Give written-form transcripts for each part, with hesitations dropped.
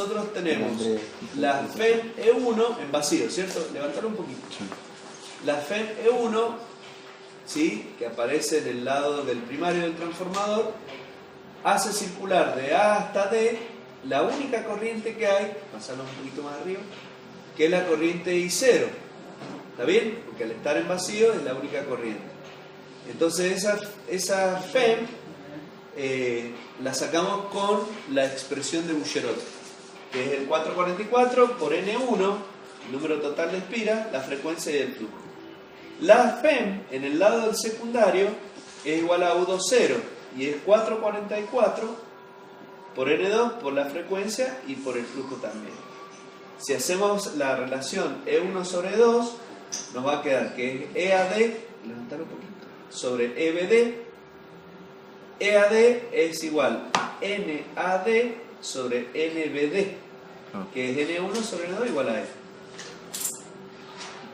nosotros tenemos la FEM E1 en vacío, ¿cierto? Levantarlo un poquito. La FEM E1, ¿sí?, que aparece en el lado del primario del transformador, hace circular de A hasta D la única corriente que hay, pasarlo un poquito más arriba, que es la corriente I0. ¿Está bien? Porque al estar en vacío es la única corriente. Entonces esa FEM la sacamos con la expresión de Bouguereau, que es el 444 por N1, el número total de espiras, la frecuencia y el flujo. La FEM en el lado del secundario es igual a U20 y es 444 por N2 por la frecuencia y por el flujo también. Si hacemos la relación E1 sobre 2, nos va a quedar que es EAD, levantar un poquito, sobre EBD. EAD es igual a NAD sobre NBD, que es N1 sobre N2 igual a E.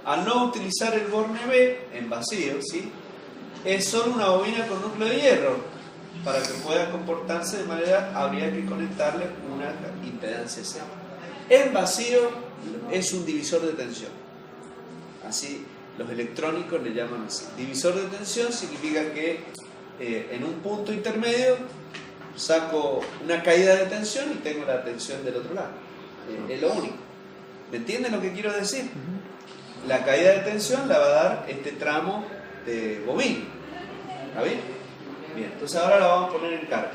Al no utilizar el Borne B en vacío, ¿sí?, es solo una bobina con núcleo de hierro. Para que pueda comportarse de manera, habría que conectarle una impedancia C. En vacío es un divisor de tensión. Así los electrónicos le llaman así. Divisor de tensión significa que en un punto intermedio saco una caída de tensión y tengo la tensión del otro lado. Es lo único. ¿Me entienden lo que quiero decir? La caída de tensión la va a dar este tramo de bobina. ¿Está bien? Bien, entonces ahora la vamos a poner en carga.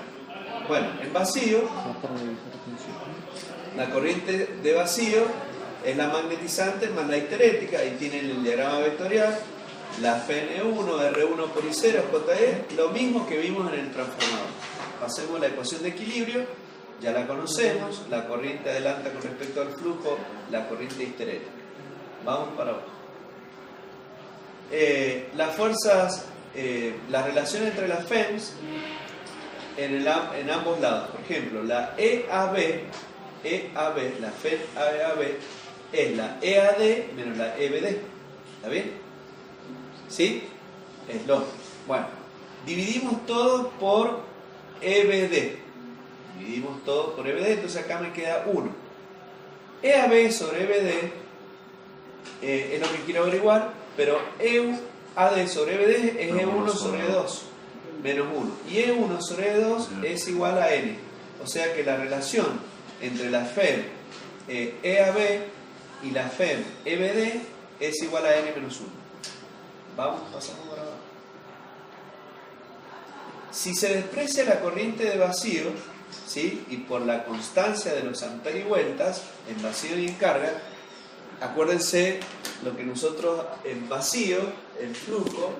Bueno, en vacío, la corriente de vacío es la magnetizante más la histerética. Ahí tienen el diagrama vectorial. La FEN1, R1 por I0, JE, lo mismo que vimos en el transformador. Pasemos la ecuación de equilibrio, ya la conocemos, la corriente adelanta con respecto al flujo, la corriente histerética. Vamos para abajo. Las fuerzas, la relación entre las FEMs en ambos lados. Por ejemplo, la EAB, la FEM EAB, es la EAD menos la EBD. ¿Está bien? ¿Sí? Es lógico. Bueno, dividimos todo por EBD. Dividimos todo por EBD, entonces acá me queda 1. EAB sobre EBD es lo que quiero averiguar, pero EAD sobre EBD es E1 sobre 2 menos 1. Y E1 sobre E2 es igual a N. O sea que la relación entre la FEM EAB y la FEM EBD es igual a N menos 1. Vamos, pasamos por abajo. Si se desprecia la corriente de vacío, ¿sí?, y por la constancia de los amperivueltas en vacío y en carga, acuérdense lo que nosotros en vacío, el flujo,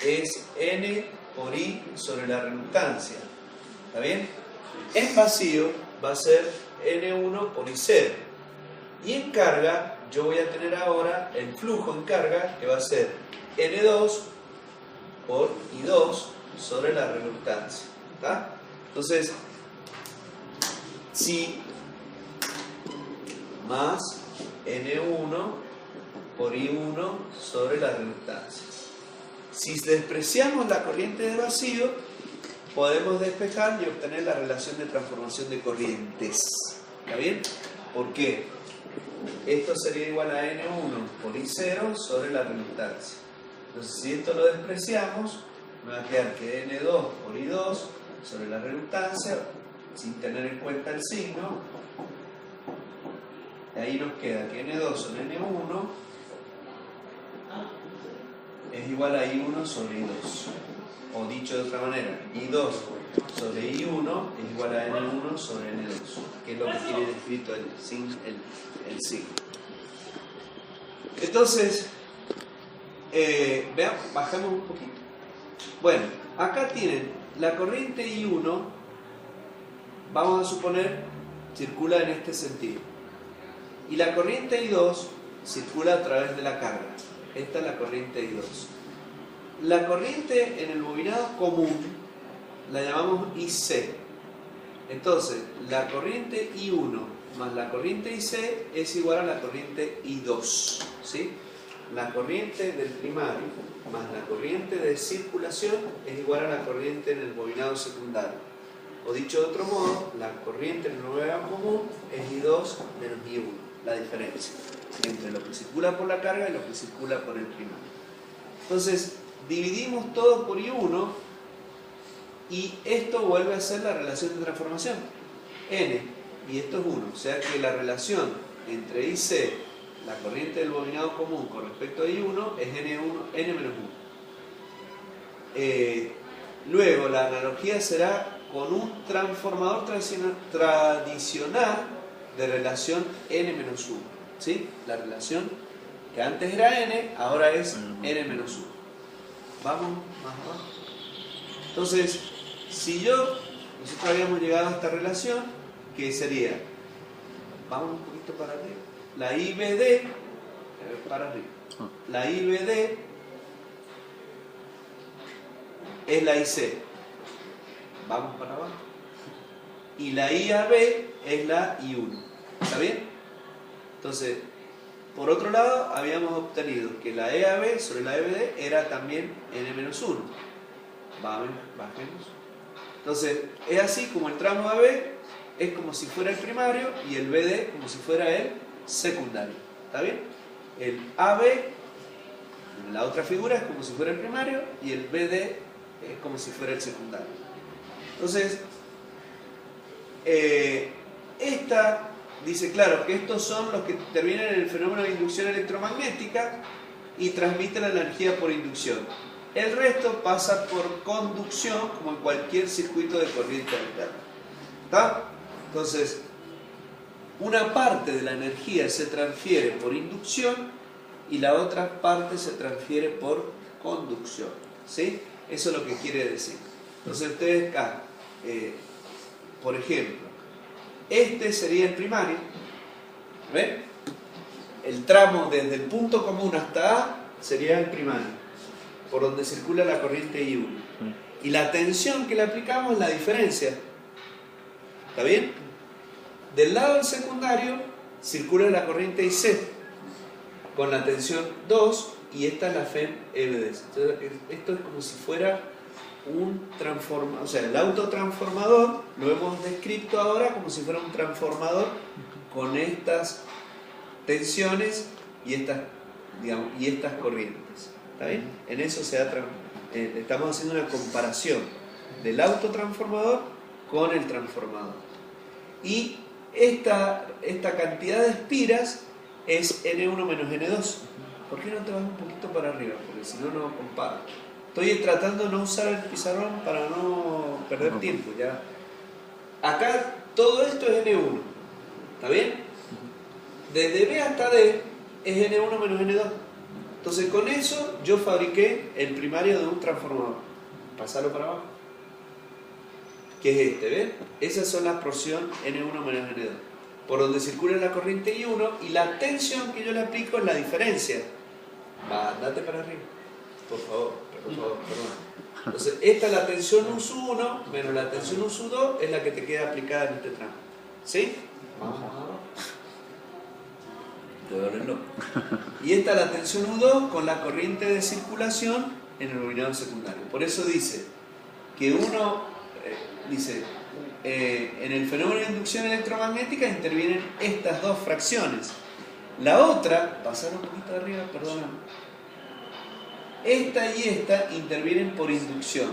es N por I sobre la reluctancia. ¿Está bien? En vacío va a ser N1 por I0. Y en carga, yo voy a tener ahora el flujo en carga, que va a ser N2 por I2 sobre la reluctancia. ¿Está? Entonces, si más N1 por I1 sobre la reluctancia. Si despreciamos la corriente de vacío, podemos despejar y obtener la relación de transformación de corrientes. ¿Está bien? ¿Por qué? Esto sería igual a N1 por I0 sobre la reluctancia. Entonces, si esto lo despreciamos, me va a quedar que N2 por I2 sobre la reluctancia, sin tener en cuenta el signo. Y ahí nos queda que N2 sobre N1 es igual a I1 sobre I2. O dicho de otra manera, I2 sobre I1 es igual a N1 sobre N2, que es lo que tiene escrito el signo. Entonces, veamos, bajamos un poquito. Bueno, acá tienen la corriente I1, vamos a suponer, circula en este sentido. Y la corriente I2 circula a través de la carga. Esta es la corriente I2. La corriente en el bobinado común la llamamos IC. Entonces, la corriente I1 más la corriente IC es igual a la corriente I2. ¿Sí? La corriente del primario más la corriente de circulación es igual a la corriente en el bobinado secundario. O dicho de otro modo, la corriente en el nodo común es I2 menos I1, la diferencia entre lo que circula por la carga y lo que circula por el primario. Entonces, dividimos todo por I1 y esto vuelve a ser la relación de transformación. N, y esto es 1. O sea que la relación entre IC, la corriente del bobinado común con respecto a I1, es N menos 1. Luego, la analogía será con un transformador tradicional de relación N menos 1. ¿Sí? La relación que antes era N, ahora es N menos 1. Vamos más abajo. Entonces, si nosotros habíamos llegado a esta relación, que sería, vamos un poquito para arriba, la IBD, para arriba, la IBD es la IC, vamos para abajo, y la IAB es la I1, ¿está bien? Entonces, por otro lado, habíamos obtenido que la EAB sobre la EBD era también N-1. Bajemos. Entonces, es así como el tramo AB es como si fuera el primario y el BD como si fuera el secundario. ¿Está bien? El AB, en la otra figura, es como si fuera el primario y el BD es como si fuera el secundario. Entonces, esta dice, claro, que estos son los que intervienen en el fenómeno de inducción electromagnética y transmiten la energía por inducción. El resto pasa por conducción, como en cualquier circuito de corriente alterna. ¿Está? Entonces, una parte de la energía se transfiere por inducción y la otra parte se transfiere por conducción. ¿Sí? Eso es lo que quiere decir. Entonces, ustedes acá, por ejemplo, este sería el primario. ¿Ven? El tramo desde el punto común hasta A sería el primario, por donde circula la corriente I1. Y la tensión que le aplicamos es la diferencia. ¿Está bien? Del lado del secundario circula la corriente IC con la tensión 2 y esta es la FEM EBD. Entonces, esto es como si fuera un transformador, o sea, el autotransformador lo hemos descrito ahora como si fuera un transformador con estas tensiones y estas, digamos, y estas corrientes. ¿Está bien? En eso estamos haciendo una comparación del autotransformador con el transformador. Y esta cantidad de espiras es N1 menos N2. ¿Por qué no te vas un poquito para arriba? Porque si no, no comparo. Estoy tratando de no usar el pizarrón para no perder tiempo. Ya. Acá todo esto es N1. ¿Está bien? Desde B hasta D es N1 menos N2. Entonces con eso yo fabriqué el primario de un transformador. Pasarlo para abajo. Que es este, ¿ven? Esas son las porción N1 menos N2. Por donde circula la corriente I1 y la tensión que yo le aplico es la diferencia. Va, andate para arriba. Por favor, perdón. Entonces, esta es la tensión U1 menos la tensión U2 es la que te queda aplicada en este tramo. ¿Sí? Vamos abajo. Y esta es la tensión U2 con la corriente de circulación en el bobinado secundario. Por eso dice que en el fenómeno de inducción electromagnética intervienen estas dos fracciones. La otra, pasar un poquito arriba, perdóname. Esta y esta intervienen por inducción.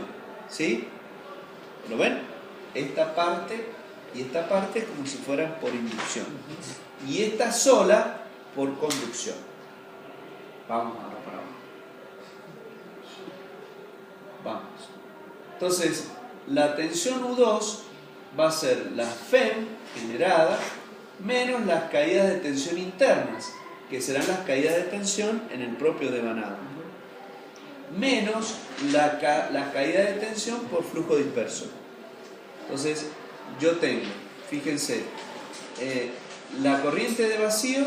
¿Sí? ¿Lo ven? Esta parte y esta parte es como si fueran por inducción. Y esta sola por conducción. Vamos ahora para abajo. Vamos. Entonces, la tensión U2 va a ser la FEM generada menos las caídas de tensión internas, que serán las caídas de tensión en el propio devanado, menos la caída de tensión por flujo disperso. Entonces, yo tengo, fíjense, la corriente de vacío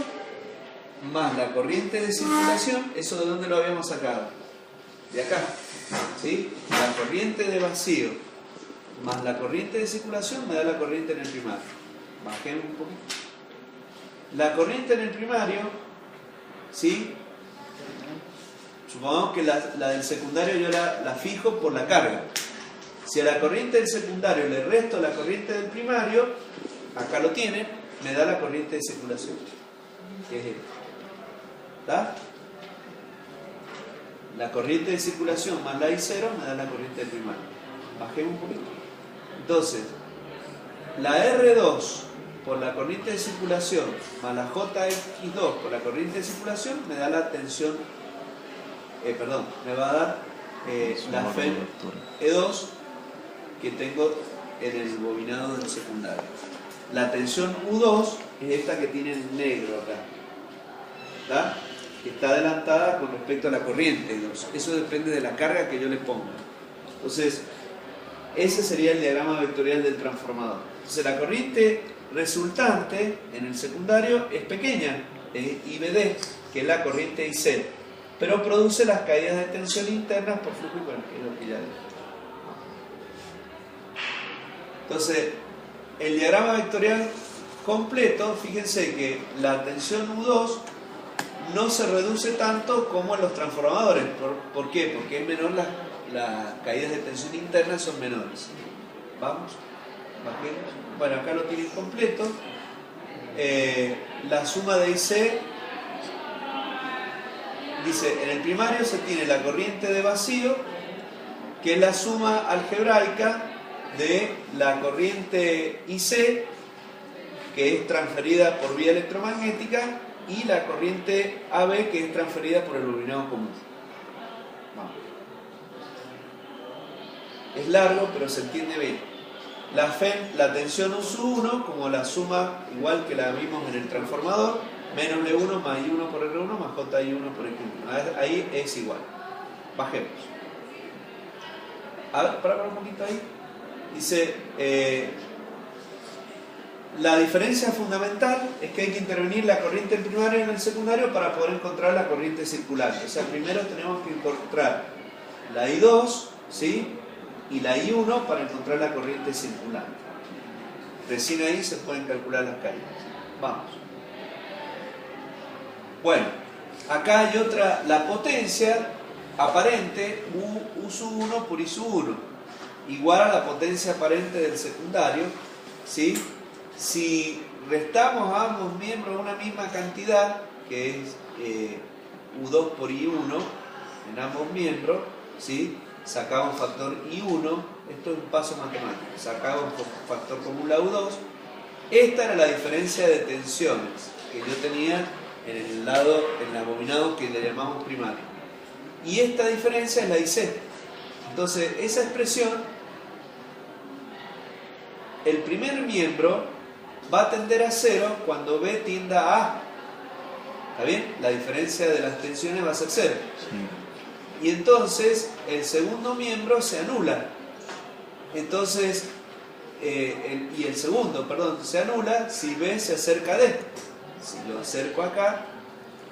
más la corriente de circulación. ¿Eso de dónde lo habíamos sacado? De acá, ¿sí? La corriente de vacío más la corriente de circulación me da la corriente en el primario. Bajemos un poquito. La corriente en el primario, ¿sí? Supongamos que la del secundario yo la fijo por la carga, Si a la corriente del secundario le resto la corriente del primario, acá lo tienen, me da la corriente de circulación, que es esta. ¿Está? La corriente de circulación más la I0 me da la corriente del primario. Bajemos un poquito. Entonces, la R2 por la corriente de circulación más la JX2 por la corriente de circulación me da la tensión, me va a dar la FEM E2 que tengo en el bobinado del secundario. La tensión U2 es esta que tiene en negro acá, ¿está? Que está adelantada con respecto a la corriente E2. Eso depende de la carga que yo le ponga. Entonces, ese sería el diagrama vectorial del transformador. Entonces, la corriente resultante en el secundario es pequeña, es IBD, que es la corriente IC, pero produce las caídas de tensión internas por flujo y corriente, que es lo que ya dije. Entonces, el diagrama vectorial completo, fíjense que la tensión U2 no se reduce tanto como en los transformadores. ¿Por qué? Porque es menor, las caídas de tensión interna son menores. Vamos, bajemos. Bueno, acá lo tienen completo. La suma de IC dice, en el primario se tiene la corriente de vacío, que es la suma algebraica de la corriente IC, que es transferida por vía electromagnética, y la corriente AB, que es transferida por el bobinado común. Vamos. Es largo, pero se entiende bien. La FEM, la tensión U1, como la suma, igual que la vimos en el transformador, menos E1 más I1 por R1 más JI1 por X1. Ahí es igual. Bajemos. A ver, para un poquito ahí. Dice, la diferencia fundamental es que hay que intervenir la corriente del primario en el secundario para poder encontrar la corriente circulante. O sea, primero tenemos que encontrar la I2, ¿sí?, y la I1 para encontrar la corriente circulante. Recién ahí se pueden calcular las caídas. Vamos. Bueno, acá hay otra, la potencia aparente U sub 1 por I sub 1, igual a la potencia aparente del secundario, ¿sí? Si restamos a ambos miembros una misma cantidad, que es U2 por I1 en ambos miembros, ¿sí?, sacamos factor I1, esto es un paso matemático, sacamos factor común la U2. Esta era la diferencia de tensiones que yo tenía en el lado, en el bobinado que le llamamos primario. Y esta diferencia es la IC. Entonces, esa expresión, el primer miembro va a tender a 0 cuando B tienda a A. ¿Está bien? La diferencia de las tensiones va a ser 0. Sí. Y entonces el segundo miembro se anula. Entonces, el segundo, se anula si B se acerca a D. Si lo acerco acá,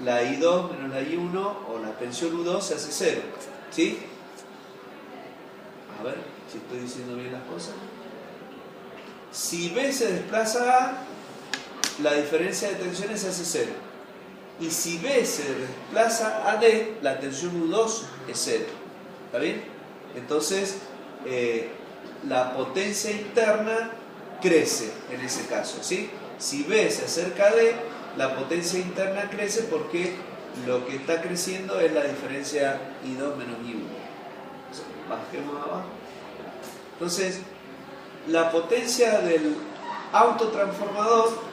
la I2 menos la I1 o la tensión U2 se hace 0. ¿Sí? A ver si estoy diciendo bien las cosas. Si B se desplaza a A, la diferencia de tensiones se hace 0. Y si B se desplaza a D, la tensión U2 es 0. ¿Está bien? Entonces, la potencia interna crece en ese caso, ¿sí? Si B se acerca a D, la potencia interna crece porque lo que está creciendo es la diferencia I2 menos I1. Bajemos abajo. Entonces, la potencia del autotransformador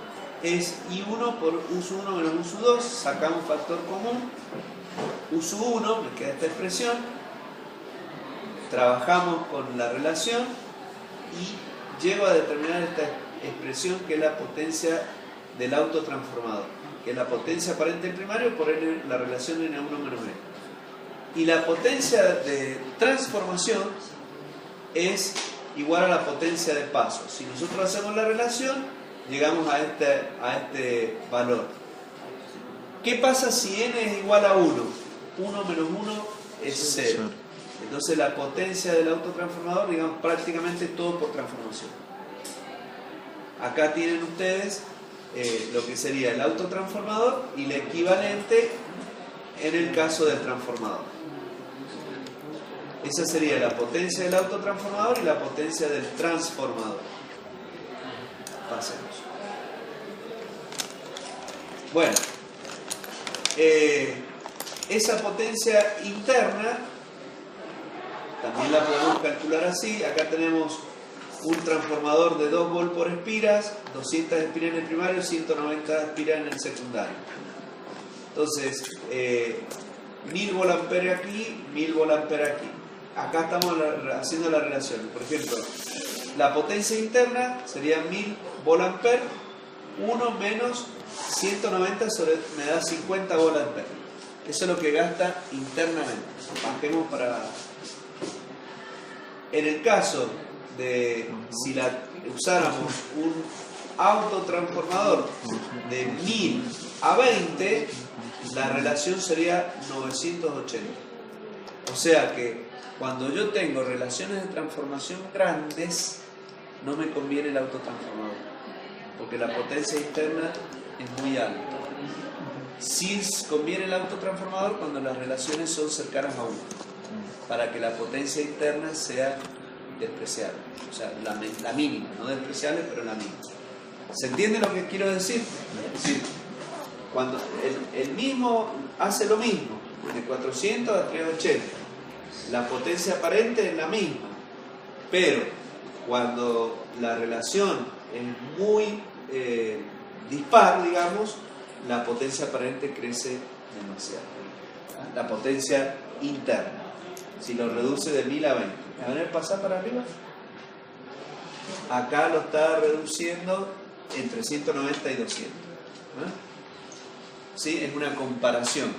es I1 por U sub 1 menos U sub 2, sacamos factor común, U sub 1, me queda esta expresión, trabajamos con la relación y llego a determinar esta expresión que es la potencia del autotransformador, que es la potencia aparente del primario por la relación N1 menos N. Y la potencia de transformación es igual a la potencia de paso. Si nosotros hacemos la relación, llegamos a este valor. ¿Qué pasa si n es igual a 1? 1 menos 1 es 0. Entonces la potencia del autotransformador, digamos, prácticamente todo por transformación. Acá tienen ustedes lo que sería el autotransformador y el equivalente en el caso del transformador. Esa sería la potencia del autotransformador y la potencia del transformador. Pasemos. Bueno, esa potencia interna también la podemos calcular así. Acá tenemos un transformador de 2 volts por espiras, 200 espiras en el primario, 190 espiras en el secundario. Entonces, 1000 volamperes aquí, 1000 volamperes aquí. Acá estamos haciendo la relación. Por ejemplo, la potencia interna sería 1000 volamperes, 1 menos 190 me da 50 volamperes. Eso es lo que gasta internamente. Bajemos para... En el caso de si usáramos un autotransformador de 1000 a 20, la relación sería 980. O sea que cuando yo tengo relaciones de transformación grandes, no me conviene el autotransformador, porque la potencia interna es muy alta. Sí conviene el autotransformador cuando las relaciones son cercanas a 1, para que la potencia interna sea despreciable, o sea, la mínima, no despreciable, pero la mínima. ¿Se entiende lo que quiero decir? Es decir, cuando el mismo hace lo mismo, de 400 a 380, la potencia aparente es la misma, pero cuando la relación es muy dispar, digamos, la potencia aparente crece demasiado. La potencia interna, si lo reduce de 1000 a 20. A ver, pasar para arriba. Acá lo está reduciendo entre 190 y 200. ¿Sí? Es una comparación.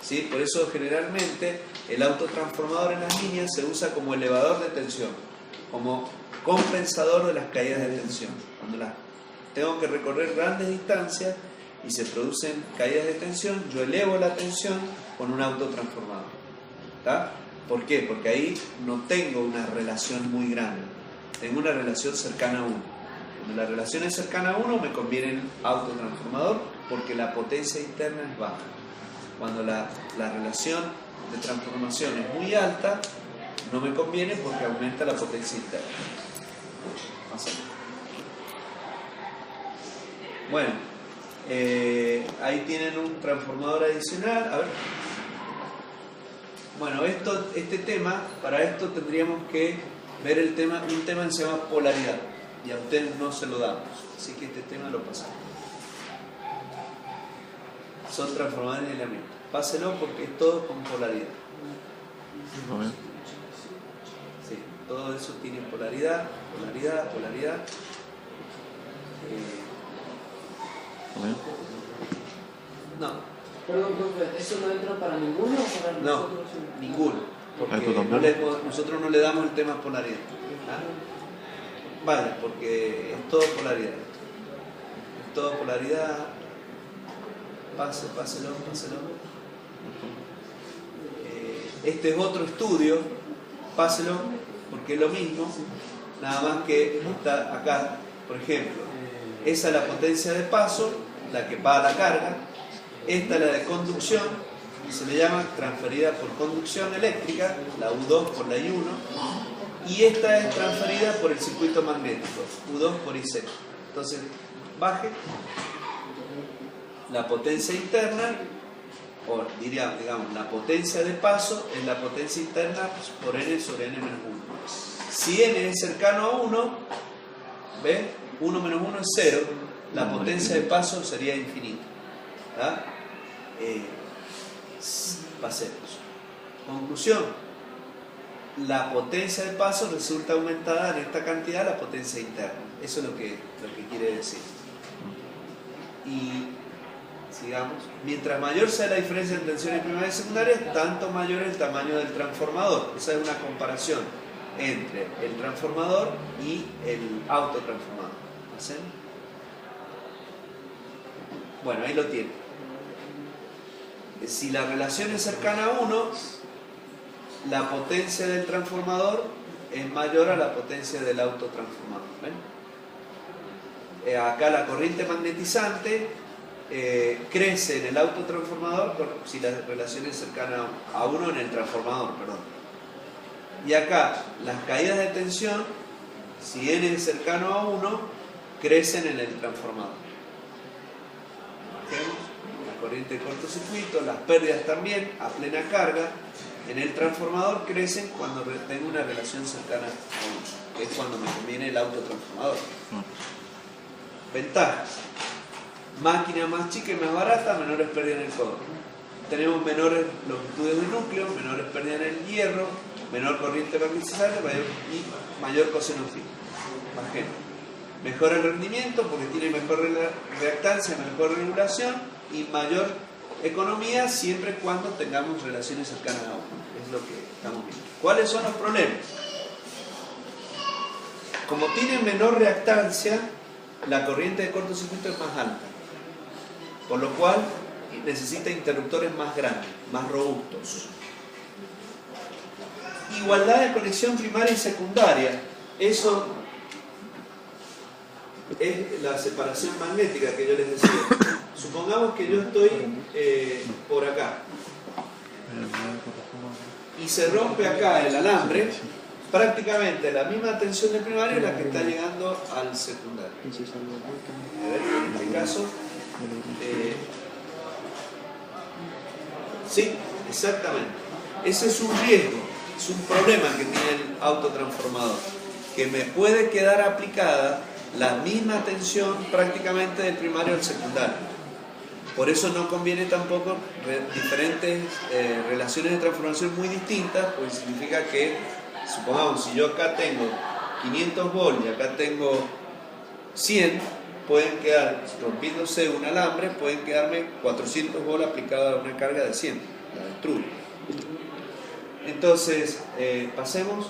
¿Sí? Por eso generalmente el autotransformador en las líneas se usa como elevador de tensión, como compensador de las caídas de tensión. Cuando tengo que recorrer grandes distancias y se producen caídas de tensión, yo elevo la tensión con un autotransformador. ¿Está? ¿Por qué? Porque ahí no tengo una relación muy grande, tengo una relación cercana a 1. Cuando la relación es cercana a 1 me conviene el autotransformador porque la potencia interna es baja. Cuando la relación de transformación es muy alta, no me conviene porque aumenta la potencia interna. Bueno, ahí tienen un transformador adicional. A ver. Bueno, este tema, para esto tendríamos que ver un tema que se llama polaridad, y a ustedes no se lo damos, así que este tema lo pasamos. Son transformadores de aislamiento. Páselo porque es todo con polaridad. Sí, todo eso tiene polaridad. No. Perdón, profe, ¿eso no entra para ninguno o para nosotros? No, ninguno. Porque nosotros no le damos el tema polaridad. ¿Ah? Vale, porque es todo polaridad. Es todo polaridad. Páselo. Este es otro estudio. Páselo, porque es lo mismo. Nada más que está acá, por ejemplo. Esa es la potencia de paso, la que va a la carga. Esta es la de conducción, se le llama transferida por conducción eléctrica, la U2 por la I1, y esta es transferida por el circuito magnético, U2 por IC. Entonces, baje la potencia interna, o digamos, la potencia de paso es la potencia interna por N sobre N menos 1. Si N es cercano a 1, ¿ve? 1 menos 1 es 0, la potencia de paso sería infinita. ¿Ah? Pasemos. Conclusión: la potencia de paso resulta aumentada en esta cantidad la potencia interna. Eso es lo que quiere decir. Y sigamos. Mientras mayor sea la diferencia en tensiones primarias y secundarias, tanto mayor es el tamaño del transformador. Esa es una comparación entre el transformador y el autotransformador. ¿Hacen? Bueno, ahí lo tienen. Si la relación es cercana a 1, la potencia del transformador es mayor a la potencia del autotransformador. ¿Ven? Acá la corriente magnetizante crece en el autotransformador si la relación es cercana a 1 en el transformador, perdón. Y acá, las caídas de tensión, si n es cercano a 1, crecen en el transformador. ¿Okay? La corriente de cortocircuito, las pérdidas también, a plena carga, en el transformador crecen cuando tengo una relación cercana a 1, que es cuando me conviene el autotransformador. Ventajas. Máquina más chica y más barata, menores pérdidas en el cobre. Tenemos menores longitudes de núcleo, menores pérdidas en el hierro, menor corriente magnetisante y mayor coseno fino. Más ejemplo. Mejora el rendimiento porque tiene mejor reactancia, mejor regulación y mayor economía siempre y cuando tengamos relaciones cercanas a 1. Es lo que estamos viendo. ¿Cuáles son los problemas? Como tiene menor reactancia, la corriente de cortocircuito es más alta, por lo cual necesita interruptores más grandes, más robustos. Igualdad de conexión primaria y secundaria. Eso es la separación magnética que yo les decía. Supongamos que yo estoy por acá y se rompe acá el alambre, prácticamente la misma tensión del primario es la que está llegando al secundario. A ver, en este caso, sí, exactamente. Ese es un riesgo, es un problema que tiene el autotransformador, que me puede quedar aplicada la misma tensión prácticamente del primario al secundario. Por eso no conviene tampoco diferentes relaciones de transformación muy distintas, porque significa que, supongamos, si yo acá tengo 500 volts y acá tengo 100, pueden quedar, rompiéndose un alambre, pueden quedarme 400 volts aplicados a una carga de 100, la destruye. Entonces, pasemos,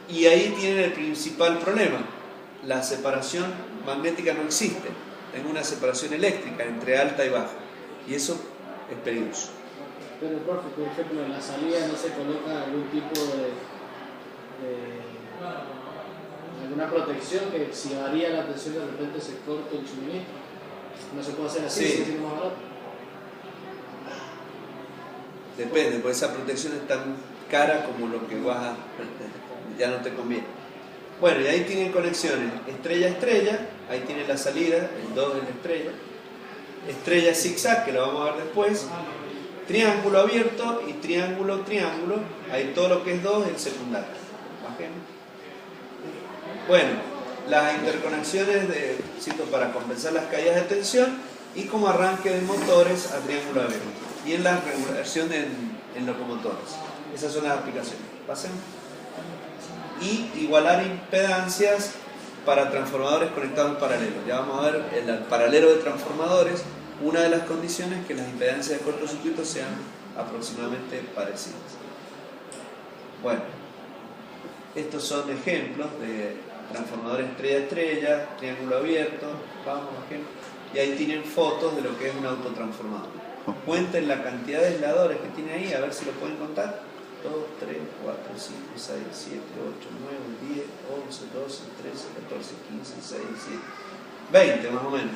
y ahí tienen el principal problema. La separación magnética no existe. Tengo una separación eléctrica entre alta y baja, y eso es peligroso. Pero, profe, por ejemplo, en la salida no se coloca algún tipo de alguna protección que si varía la tensión de repente se corta el suministro. No se puede hacer así, sí. Si es más barato. Depende, porque esa protección es tan cara como lo que vas a... ya no te conviene. Bueno, y ahí tienen conexiones estrella-estrella, ahí tienen la salida, el 2 de la estrella, estrella zigzag, que lo vamos a ver después, triángulo abierto y triángulo-triángulo, ahí todo lo que es 2 es el secundario. Bajemos. Bueno, las interconexiones para compensar las caídas de tensión y como arranque de motores a triángulo abierto. Y en la regulación en locomotores. Esas son las aplicaciones. Pasemos. Y igualar impedancias para transformadores conectados en paralelo. Ya vamos a ver en el paralelo de transformadores, una de las condiciones es que las impedancias de cortocircuito sean aproximadamente parecidas. Bueno, estos son ejemplos de transformadores estrella-estrella, triángulo abierto, vamos, ejemplo, y ahí tienen fotos de lo que es un autotransformador. Cuenten la cantidad de aisladores que tiene ahí, a ver si lo pueden contar. 2, 3, 4, 5, 6, 7, 8, 9, 10, 11, 12, 13, 14, 15, 16, 17, 20 más o menos.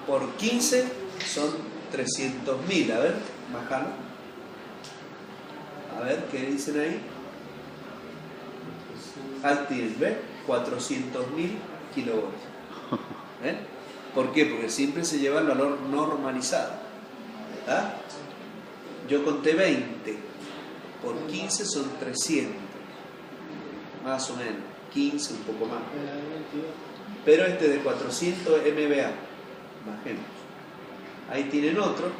Por 15 son 300.000. A ver, bájalo. A ver, ¿qué dicen ahí? Altil, ¿ves? 400.000 kilovoltios. ¿Ven? ¿Por qué? Porque siempre se lleva el valor normalizado. ¿Verdad? Yo conté 20. Por 15 son 300. Más o menos. 15, un poco más. Pero este de 400 MVA. Bajemos. Ahí tienen otro.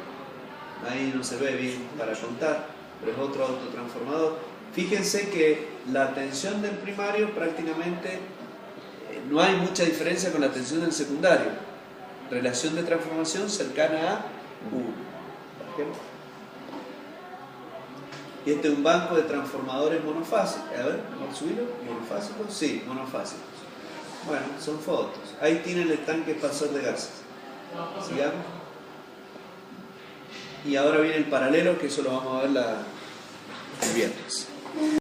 Ahí no se ve bien para contar, pero es otro autotransformador. Fíjense que la tensión del primario prácticamente no hay mucha diferencia con la tensión del secundario. Relación de transformación cercana a 1. Bajemos. Y este es un banco de transformadores monofásicos. A ver, vamos a subirlo. ¿Monofásicos? Sí, monofásicos. Bueno, son fotos. Ahí tienen el tanque expansor de gases. Sigamos. Y ahora viene el paralelo, que eso lo vamos a ver el viernes.